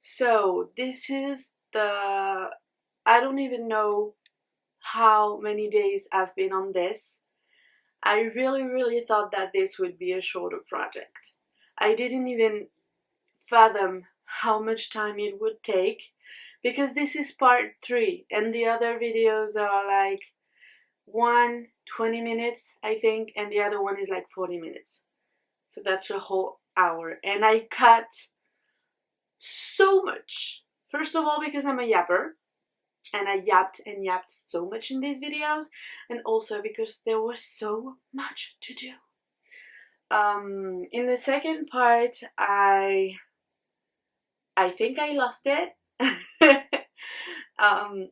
So this is the, I don't even know how many days I've been on this. I really thought that this would be a shorter project. I didn't even fathom how much time it would take, because this is part 3 and the other videos are like 20 minutes I think, and the other one is like 40 minutes. So that's a whole hour, and I cut so much. First of all, because I'm a yapper, and I yapped and yapped so much in these videos, and also because there was so much to do. In the second part, I think I lost it.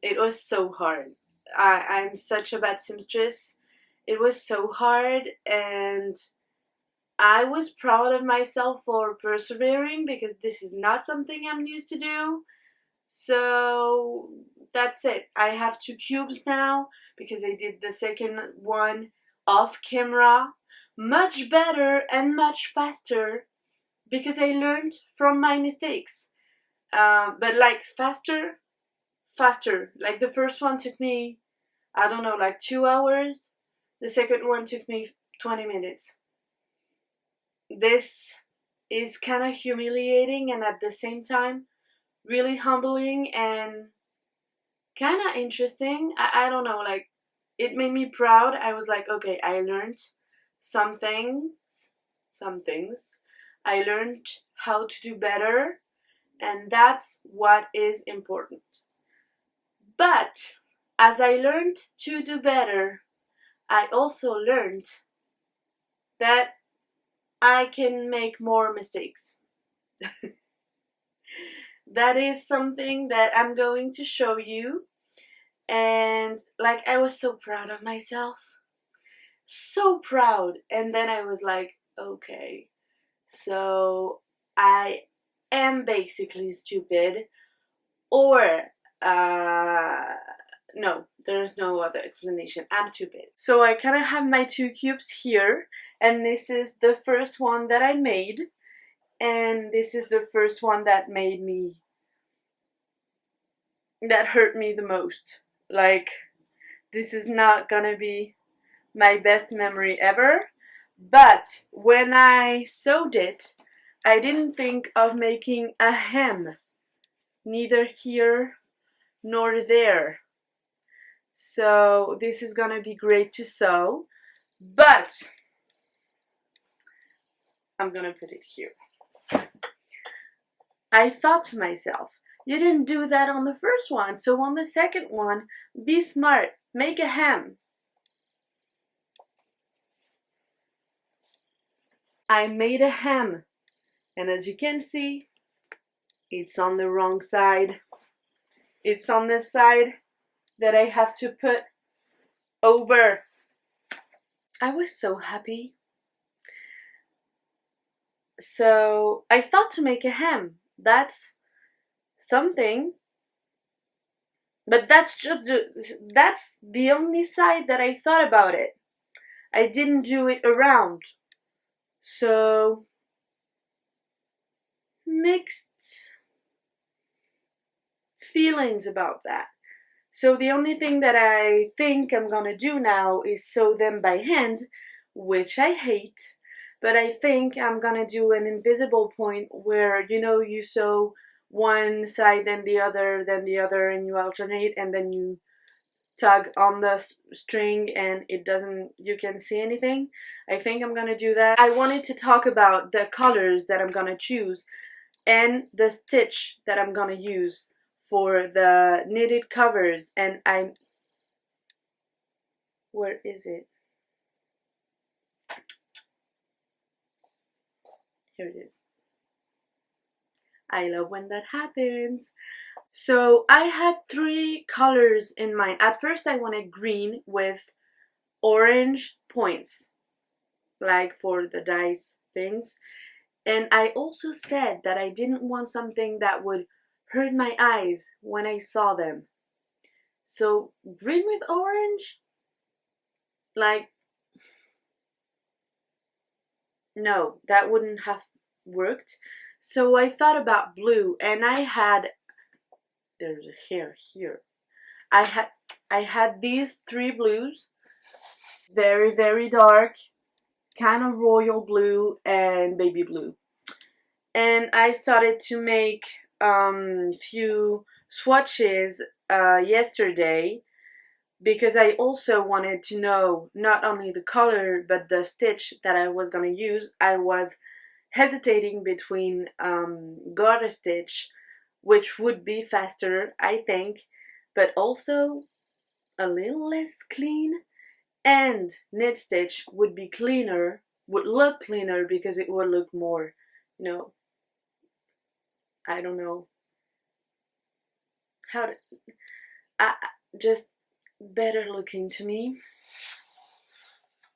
It was so hard. I'm such a bad seamstress. It was so hard, and I was proud of myself for persevering, because this is not something I'm used to do. So that's it. I have 2 cubes now, because I did the second one off camera. Much better and much faster, because I learned from my mistakes. But like faster. Like the first one took me, I don't know, like 2 hours. The second one took me 20 minutes. This is kind of humiliating and at the same time really humbling and kind of interesting. I don't know, like it made me proud. I was like, okay, I learned some things. I learned how to do better, and that's what is important. But as I learned to do better, I also learned that I can make more mistakes. That is something that I'm going to show you. And like, I was so proud of myself. So proud. And then I was like, okay, so I am basically stupid, or no, there's no other explanation. I'm stupid. So I kind of have my 2 cubes here, and this is the first one that I made, and this is the first one that hurt me the most. Like, this is not gonna be my best memory ever, but when I sewed it, I didn't think of making a hem, neither here nor there. So this is gonna be great to sew, but I'm gonna put it here. I thought to myself, you didn't do that on the first one, so on the second one, be smart, make a hem. I made a hem, and as you can see, it's on the wrong side. It's on the side that I have to put over. I was so happy. So I thought to make a hem. That's something, but that's the only side that I thought about it. I didn't do it around. So mixed feelings about that. So the only thing that I think I'm gonna do now is sew them by hand, which I hate, but I think I'm gonna do an invisible point where, you know, you sew one side then the other, and you alternate, and then you tug on the string and it doesn't, you can't see anything. I think I'm gonna do that. I wanted to talk about the colors that I'm gonna choose and the stitch that I'm gonna use for the knitted covers, and where is it? Here it is. I love when that happens. So I had 3 colors in mind. At first I wanted green with orange points, like for the dice things. And I also said that I didn't want something that would hurt my eyes when I saw them. So green with orange? Like, no, that wouldn't have worked. So I thought about blue, and there's a hair here. I had I had these three blues, very, very dark, kind of royal blue and baby blue. And I started to make few swatches yesterday, because I also wanted to know not only the color but the stitch that I was gonna use. I was hesitating between garter stitch, which would be faster, I think, but also a little less clean, and knit stitch would be cleaner, would look cleaner because it would look more, I don't know how to, I, just better looking to me,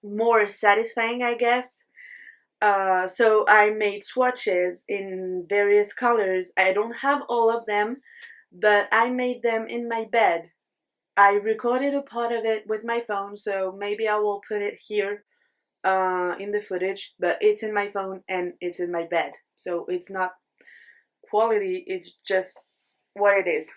more satisfying, I guess. So I made swatches in various colors. I don't have all of them, but I made them in my bed. I recorded a part of it with my phone, so maybe I will put it here in the footage, but it's in my phone and it's in my bed. So it's not quality, it's just what it is.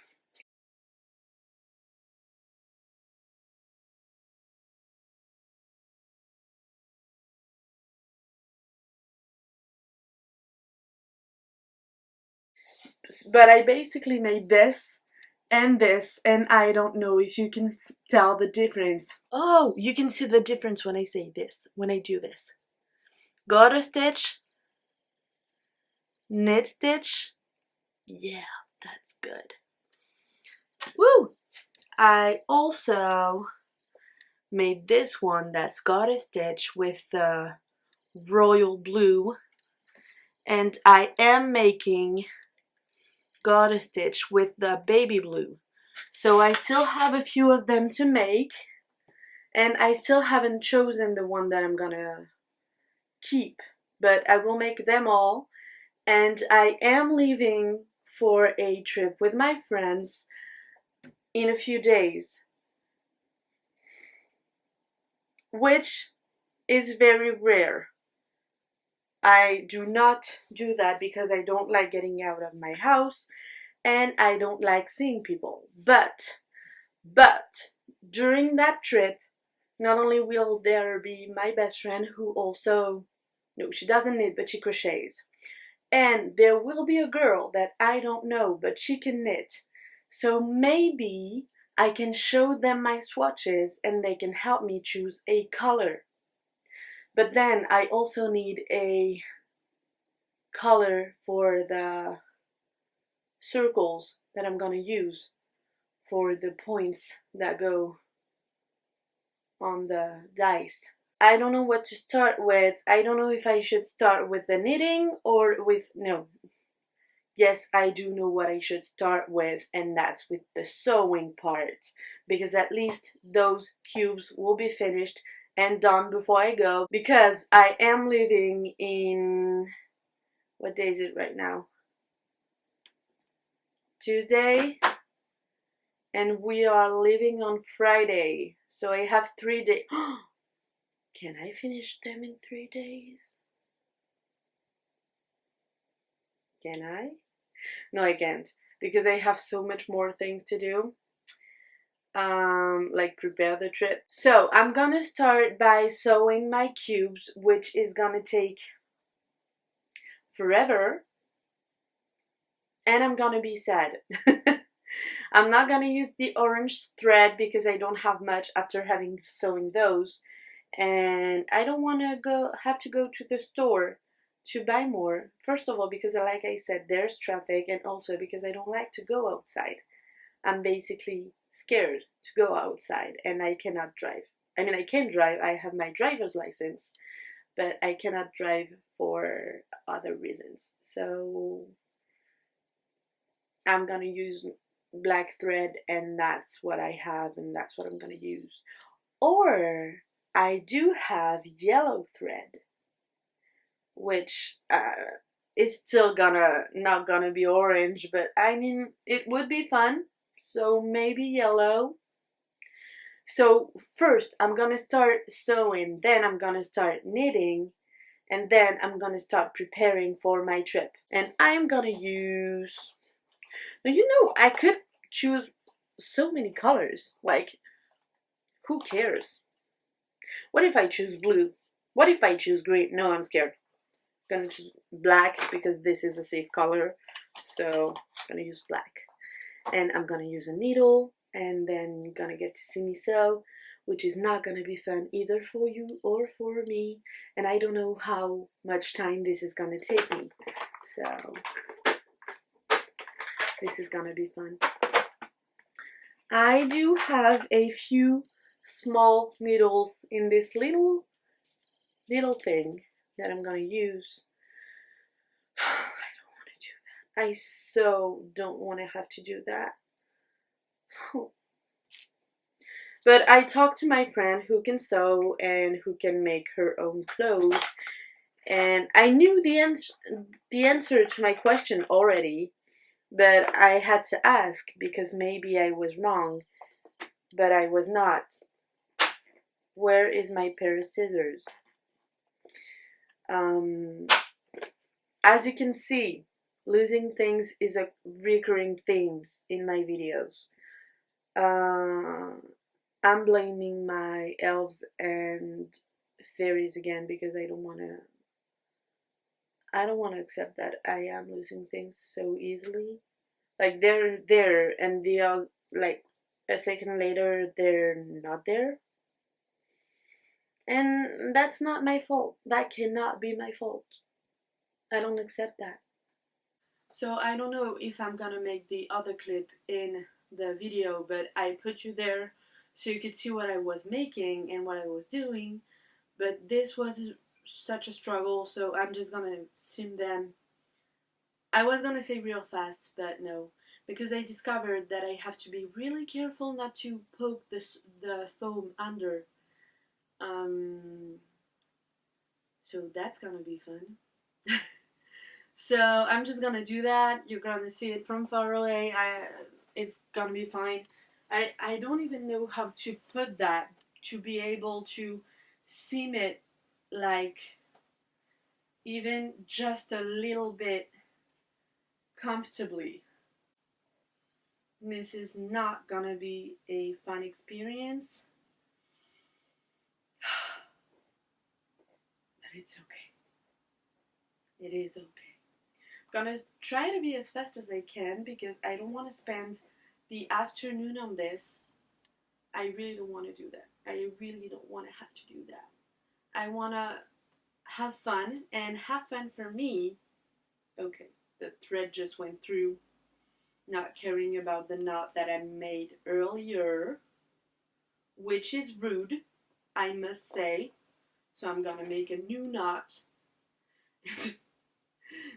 But I basically made this, and I don't know if you can tell the difference. Oh, you can see the difference when I say this, when I do this. Garter stitch, knit stitch. Yeah, that's good. Woo! I also made this one that's garter stitch with the royal blue, and I am making garter stitch with the baby blue. So I still have a few of them to make, and I still haven't chosen the one that I'm gonna keep, but I will make them all. And I am leaving for a trip with my friends in a few days, which is very rare. I do not do that because I don't like getting out of my house and I don't like seeing people. But during that trip, not only will there be my best friend who also, no, she doesn't knit, but she crochets. And there will be a girl that I don't know, but she can knit. So maybe I can show them my swatches and they can help me choose a color. But then I also need a color for the circles that I'm gonna use for the points that go on the dice. I don't know what to start with. I don't know if I should start with the knitting or with, no. Yes, I do know what I should start with, and that's with the sewing part, because at least those cubes will be finished and done before I go, because I am living in, what day is it right now? Tuesday, and we are leaving on Friday, so I have 3 days. Can I finish them in 3 days? Can I? No, I can't, because I have so much more things to do. Like prepare the trip. So I'm gonna start by sewing my cubes, which is gonna take forever, and I'm gonna be sad. I'm not gonna use the orange thread because I don't have much after having sewing those, and I don't want to have to go to the store to buy more. First of all, because like I said, there's traffic, and also because I don't like to go outside. I'm basically scared to go outside, and I cannot drive. I mean, I can drive, I have my driver's license, but I cannot drive for other reasons. So I'm gonna use black thread, and that's what I have, and that's what I'm gonna use. Or I do have yellow thread, which is still not gonna be orange, but I mean, it would be fun. So maybe yellow. So first I'm gonna start sewing, then I'm gonna start knitting, and then I'm gonna start preparing for my trip. And I'm gonna use, now, you know, I could choose so many colors, like, who cares? What if I choose blue? What if I choose green? No, I'm scared. I'm gonna choose black because this is a safe color, so I'm gonna use black. And I'm gonna use a needle, and then you're gonna get to see me sew, which is not gonna be fun either for you or for me, and I don't know how much time this is gonna take me, so this is gonna be fun. I do have a few small needles in this little thing that I'm gonna use. I don't want to do that. I so don't want to have to do that. But I talked to my friend who can sew and who can make her own clothes, and I knew the answer to my question already, but I had to ask because maybe I was wrong, but I was not. Where is my pair of scissors? As you can see, losing things is a recurring theme in my videos. I'm blaming my elves and fairies again because I don't want to accept that I am losing things so easily. Like, they're there and they are, like, a second later they're not there. And that's not my fault. That cannot be my fault. I don't accept that. So I don't know if I'm gonna make the other clip in the video, but I put you there so you could see what I was making and what I was doing. But this was such a struggle, so I'm just gonna sim them. I was gonna say real fast, but no, because I discovered that I have to be really careful not to poke the foam under. So that's gonna be fun. So I'm just gonna do that. You're gonna see it from far away. It's gonna be fine. I don't even know how to put that to be able to seam it, like, even just a little bit comfortably. This is not gonna be a fun experience, but it's okay. It is okay. I'm gonna try to be as fast as I can because I don't want to spend the afternoon on this. I really don't want to do that. I really don't want to have to do that. I want to have fun, and have fun for me. Okay, the thread just went through, not caring about the knot that I made earlier, which is rude, I must say. So I'm gonna make a new knot.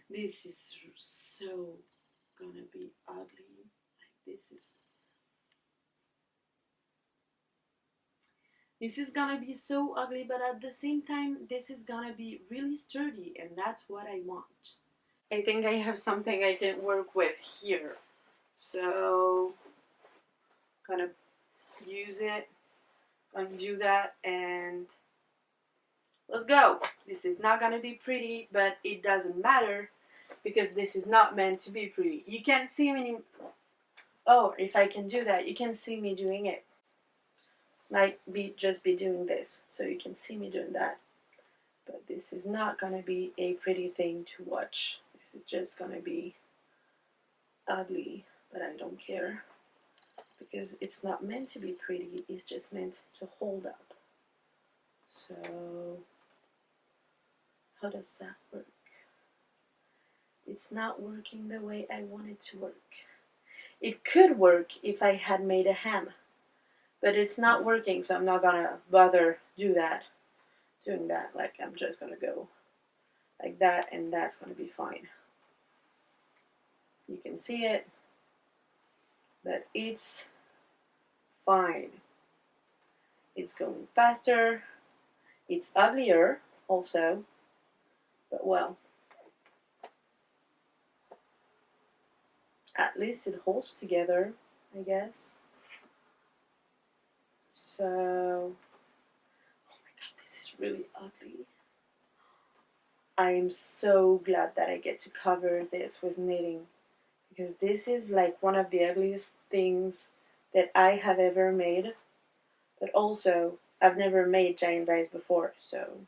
This is so gonna be ugly. Like, this is gonna be so ugly, but at the same time, this is gonna be really sturdy, and that's what I want. I think I have something I can work with here. So, gonna use it, gonna do that, and let's go. This is not gonna be pretty, but it doesn't matter because this is not meant to be pretty. You can't see me. Oh, if I can do that, you can see me doing it. Like, just be doing this, so you can see me doing that. But this is not gonna be a pretty thing to watch. This is just gonna be ugly, but I don't care because it's not meant to be pretty, it's just meant to hold up. So, how does that work? It's not working the way I want it to work. It could work if I had made a hem, but it's not working, so I'm not gonna bother doing that. Like, I'm just gonna go like that, and that's gonna be fine. You can see it, but it's fine. It's going faster. It's uglier also, but well, at least it holds together, I guess. So, oh my god, this is really ugly. I am so glad that I get to cover this with knitting, because this is like one of the ugliest things that I have ever made, but also I've never made giant dies before, so.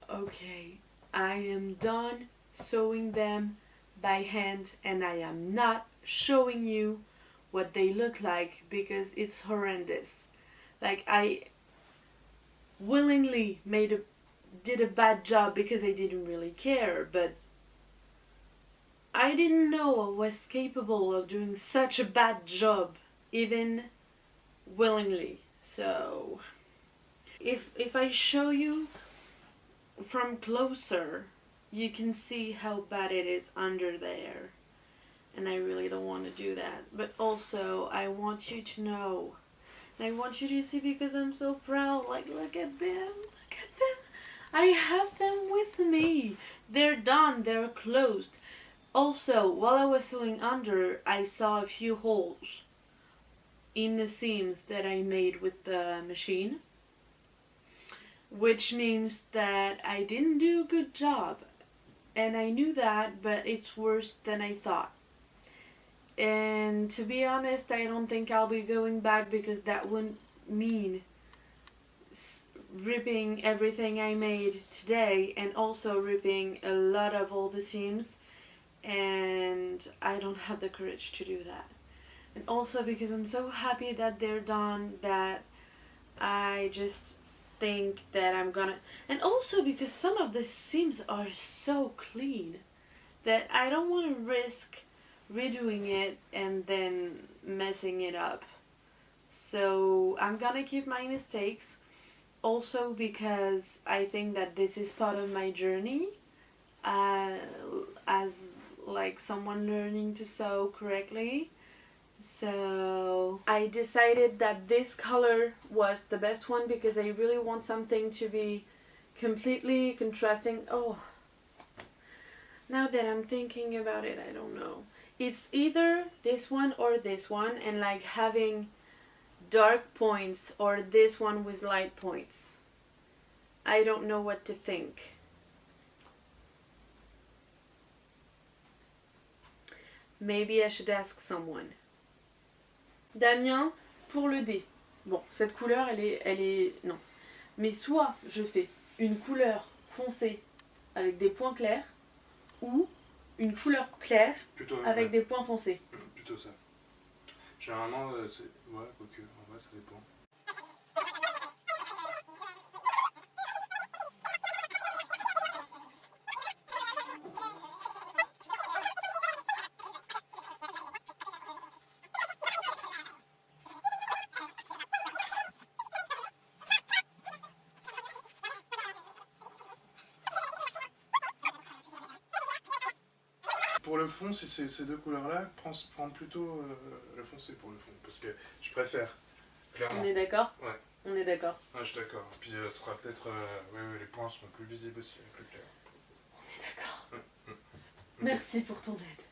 Okay, I am done sewing them by hand, and I am not showing you what they look like because it's horrendous. Like, I willingly did a bad job because I didn't really care, but I didn't know I was capable of doing such a bad job, even willingly. So if I show you from closer, you can see how bad it is under there. And I really don't want to do that. But also, I want you to know. And I want you to see because I'm so proud. Like, look at them. Look at them. I have them with me. They're done. They're closed. Also, while I was sewing under, I saw a few holes in the seams that I made with the machine, which means that I didn't do a good job. And I knew that, but it's worse than I thought. And to be honest, I don't think I'll be going back because that would mean ripping everything I made today and also ripping a lot of all the seams, and I don't have the courage to do that. And also because I'm so happy that they're done that I just think that I'm gonna, and also because some of the seams are so clean that I don't want to risk redoing it and then messing it up. So I'm gonna keep my mistakes. Also because I think that this is part of my journey as like someone learning to sew correctly. So I decided that this color was the best one because I really want something to be completely contrasting. Oh, now that I'm thinking about it, I don't know. It's either this one or this one, and like having dark points or this one with light points. I don't know what to think. Maybe I should ask someone. Damien, pour le dé. Bon, cette couleur, elle est... Non. Mais soit je fais une couleur foncée avec des points clairs, ou une couleur claire plutôt, avec des points foncés. Plutôt ça. Généralement, c'est... Ouais, quoique, en vrai, ça dépend. Pour le fond, si c'est ces deux couleurs-là, prends plutôt le foncé pour le fond, parce que je préfère, clairement. On est d'accord? Ouais. On est d'accord. Ouais, je suis d'accord. Puis ce sera peut-être... ouais, les points seront plus visibles aussi, plus clairs. On est d'accord. Merci pour ton aide.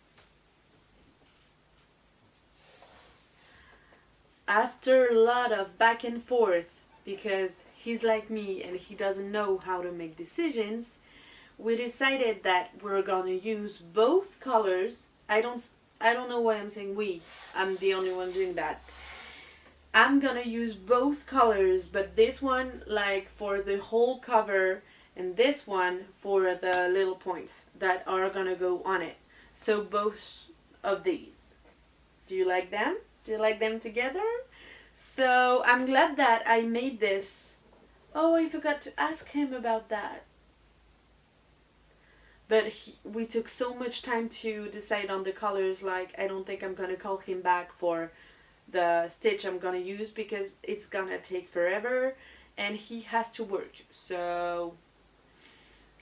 After a lot of back and forth, because he's like me and he doesn't know how to make decisions, we decided that we're gonna use both colors. I don't know why I'm saying we. I'm the only one doing that. I'm gonna use both colors, but this one like for the whole cover and this one for the little points that are gonna go on it. So both of these. Do you like them? Do you like them together? So I'm glad that I made this. Oh, I forgot to ask him about that. But we took so much time to decide on the colors, like I don't think I'm gonna call him back for the stitch I'm gonna use because it's gonna take forever and he has to work. So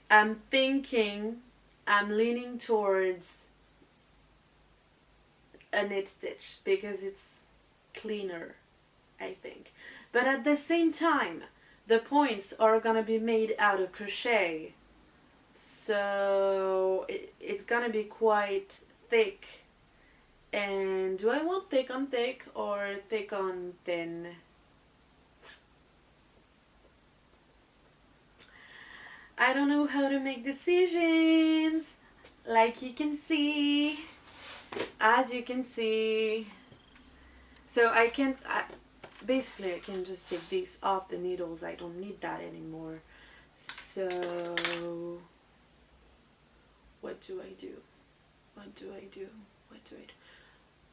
I'm leaning towards a knit stitch because it's cleaner, I think. But at the same time, the points are gonna be made out of crochet. So it's gonna be quite thick. And do I want thick on thick or thick on thin? I don't know how to make decisions, like you can see, as you can see. So I can't, basically I can just take these off the needles. I don't need that anymore. So what do I do? What do I do? What do I do?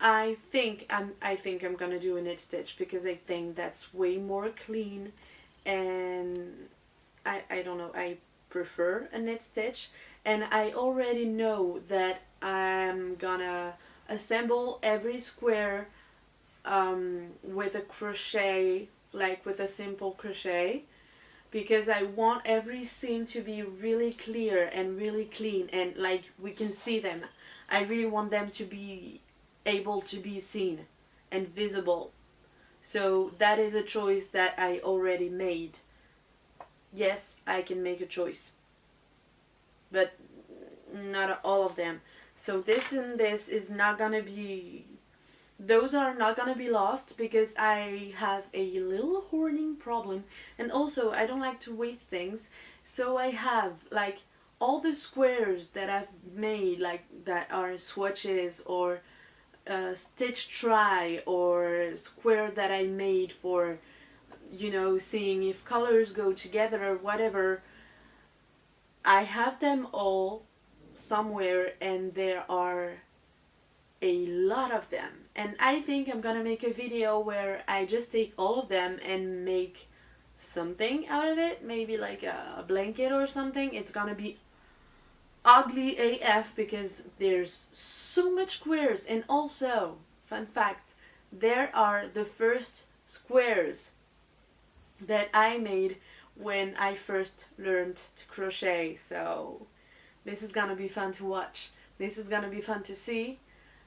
I think I'm gonna do a knit stitch because I think that's way more clean, and I don't know, I prefer a knit stitch, and I already know that I'm gonna assemble every square with a crochet, like with a simple crochet, because I want every seam to be really clear and really clean, and like we can see them. I really want them to be able to be seen and visible. So that is a choice that I already made. Yes, I can make a choice, but not all of them. So this and this is not gonna be, those are not gonna be lost because I have a little hoarding problem, and also I don't like to waste things. So I have like all the squares that I've made, like that are swatches or stitch try or square that I made for, you know, seeing if colors go together or whatever. I have them all somewhere, and there are a lot of them, and I think I'm gonna make a video where I just take all of them and make something out of it, maybe like a blanket or something. It's gonna be ugly AF because there's so much squares. And also, fun fact, there are the first squares that I made when I first learned to crochet. So this is gonna be fun to watch. This is gonna be fun to see.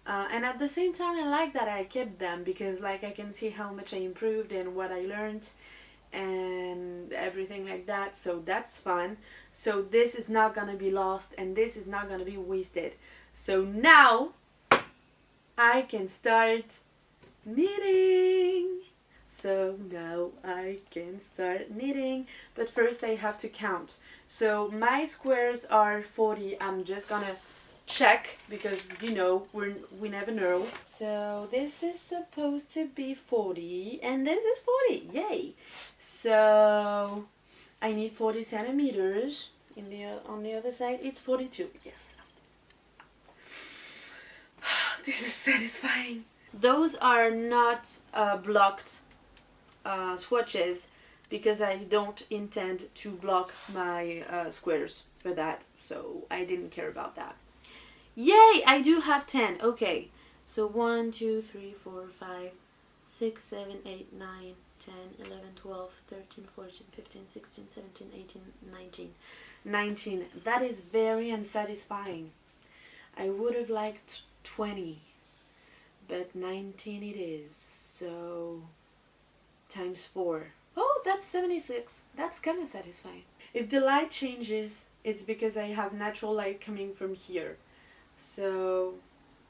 And at the same time, I like that I kept them because like I can see how much I improved and what I learned and everything like that. So that's fun. So this is not gonna be lost, and this is not gonna be wasted. So now I can start knitting. So now I can start knitting, but first I have to count. So my squares are 40. I'm just gonna check because, you know, we never know. So this is supposed to be 40 and this is 40. Yay! So I need 40 centimeters. On the other side it's 42. Yes. This is satisfying. Those are not blocked swatches because I don't intend to block my squares for that, so I didn't care about that. Yay! I do have 10. Okay, so 1, 2, 3, 4, 5, 6, 7, 8, 9, 10, 11, 12, 13, 14, 15, 16, 17, 18, 19. 19. That is very unsatisfying. I would have liked 20, but 19 it is. So times 4. Oh, that's 76. That's kind of satisfying. If the light changes, it's because I have natural light coming from here. So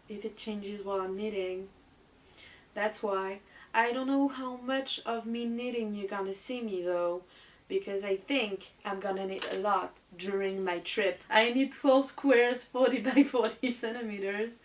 if it changes while I'm knitting, that's why. I don't know how much of me knitting you're gonna see me though, because I think I'm gonna knit a lot during my trip. I need 12 squares, 40 by 40 centimeters.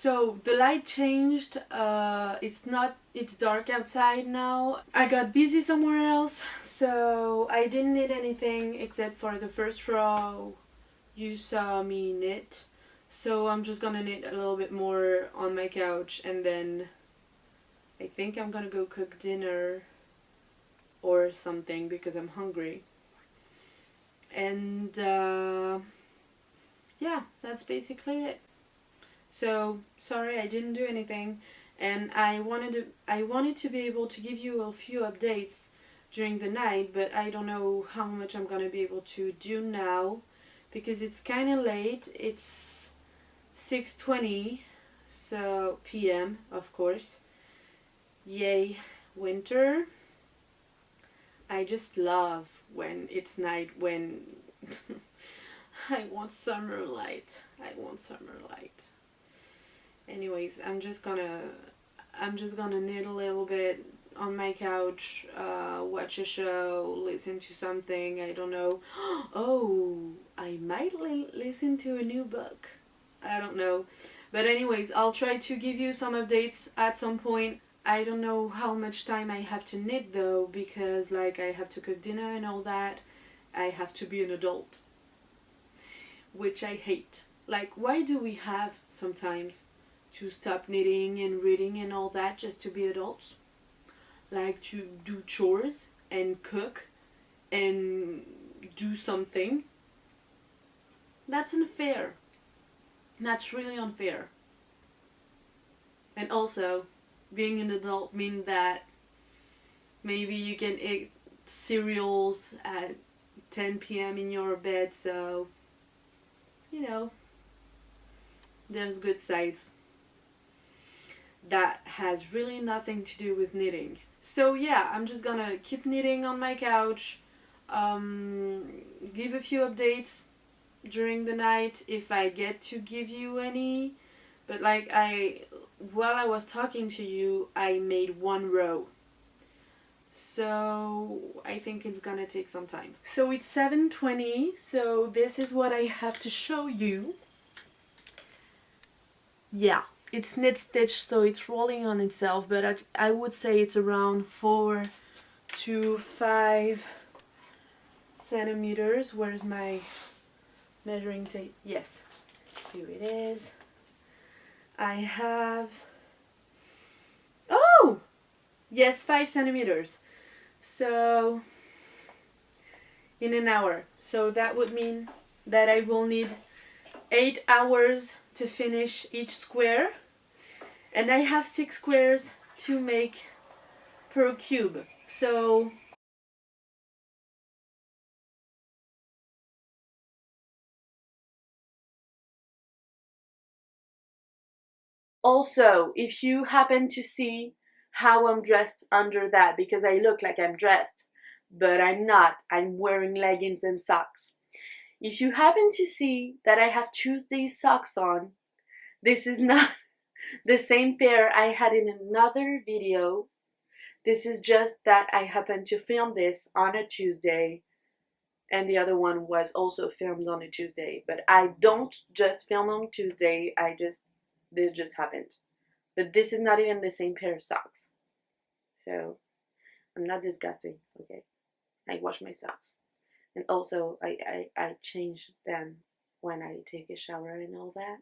So the light changed. It's dark outside now. I got busy somewhere else, so I didn't knit anything except for the first row you saw me knit. So I'm just gonna knit a little bit more on my couch, and then I think I'm gonna go cook dinner or something because I'm hungry. And yeah, that's basically it. So sorry I didn't do anything, and I wanted to be able to give you a few updates during the night, but I don't know how much I'm gonna be able to do now because it's kind of late. It's 6:20 so p.m. of course. Yay, winter. I just love when it's night, when I want summer light. I want summer light. Anyways, I'm just gonna knit a little bit on my couch, watch a show, listen to something, I don't know. Oh, I might listen to a new book. I don't know. But anyways, I'll try to give you some updates at some point. I don't know how much time I have to knit though, because like I have to cook dinner and all that. I have to be an adult, which I hate. Like, why do we have sometimes to stop knitting and reading and all that just to be adults? Like to do chores and cook and do something. That's unfair. That's really unfair. And also, being an adult means that maybe you can eat cereals at 10 p.m. in your bed, so you know, there's good sides. That has really nothing to do with knitting. So yeah, I'm just gonna keep knitting on my couch, give a few updates during the night if I get to give you any. But like while I was talking to you, I made one row. So I think it's gonna take some time. So it's 7:20, so this is what I have to show you. Yeah, it's knit stitch, so it's rolling on itself, but I would say it's around 4 to 5 centimeters. Where's my measuring tape? Yes, here it is. I have, oh yes, 5 centimeters. So in an hour, so that would mean that I will need 8 hours to finish each square, and I have 6 squares to make per cube. So also, if you happen to see how I'm dressed under that, because I look like I'm dressed, but I'm not, I'm wearing leggings and socks. If you happen to see that I have Tuesday socks on, this is not the same pair I had in another video. This is just that I happened to film this on a Tuesday, and the other one was also filmed on a Tuesday. But I don't just film on Tuesday, this just happened. But this is not even the same pair of socks. So, I'm not disgusting, okay? I wash my socks. And also, I change them when I take a shower and all that.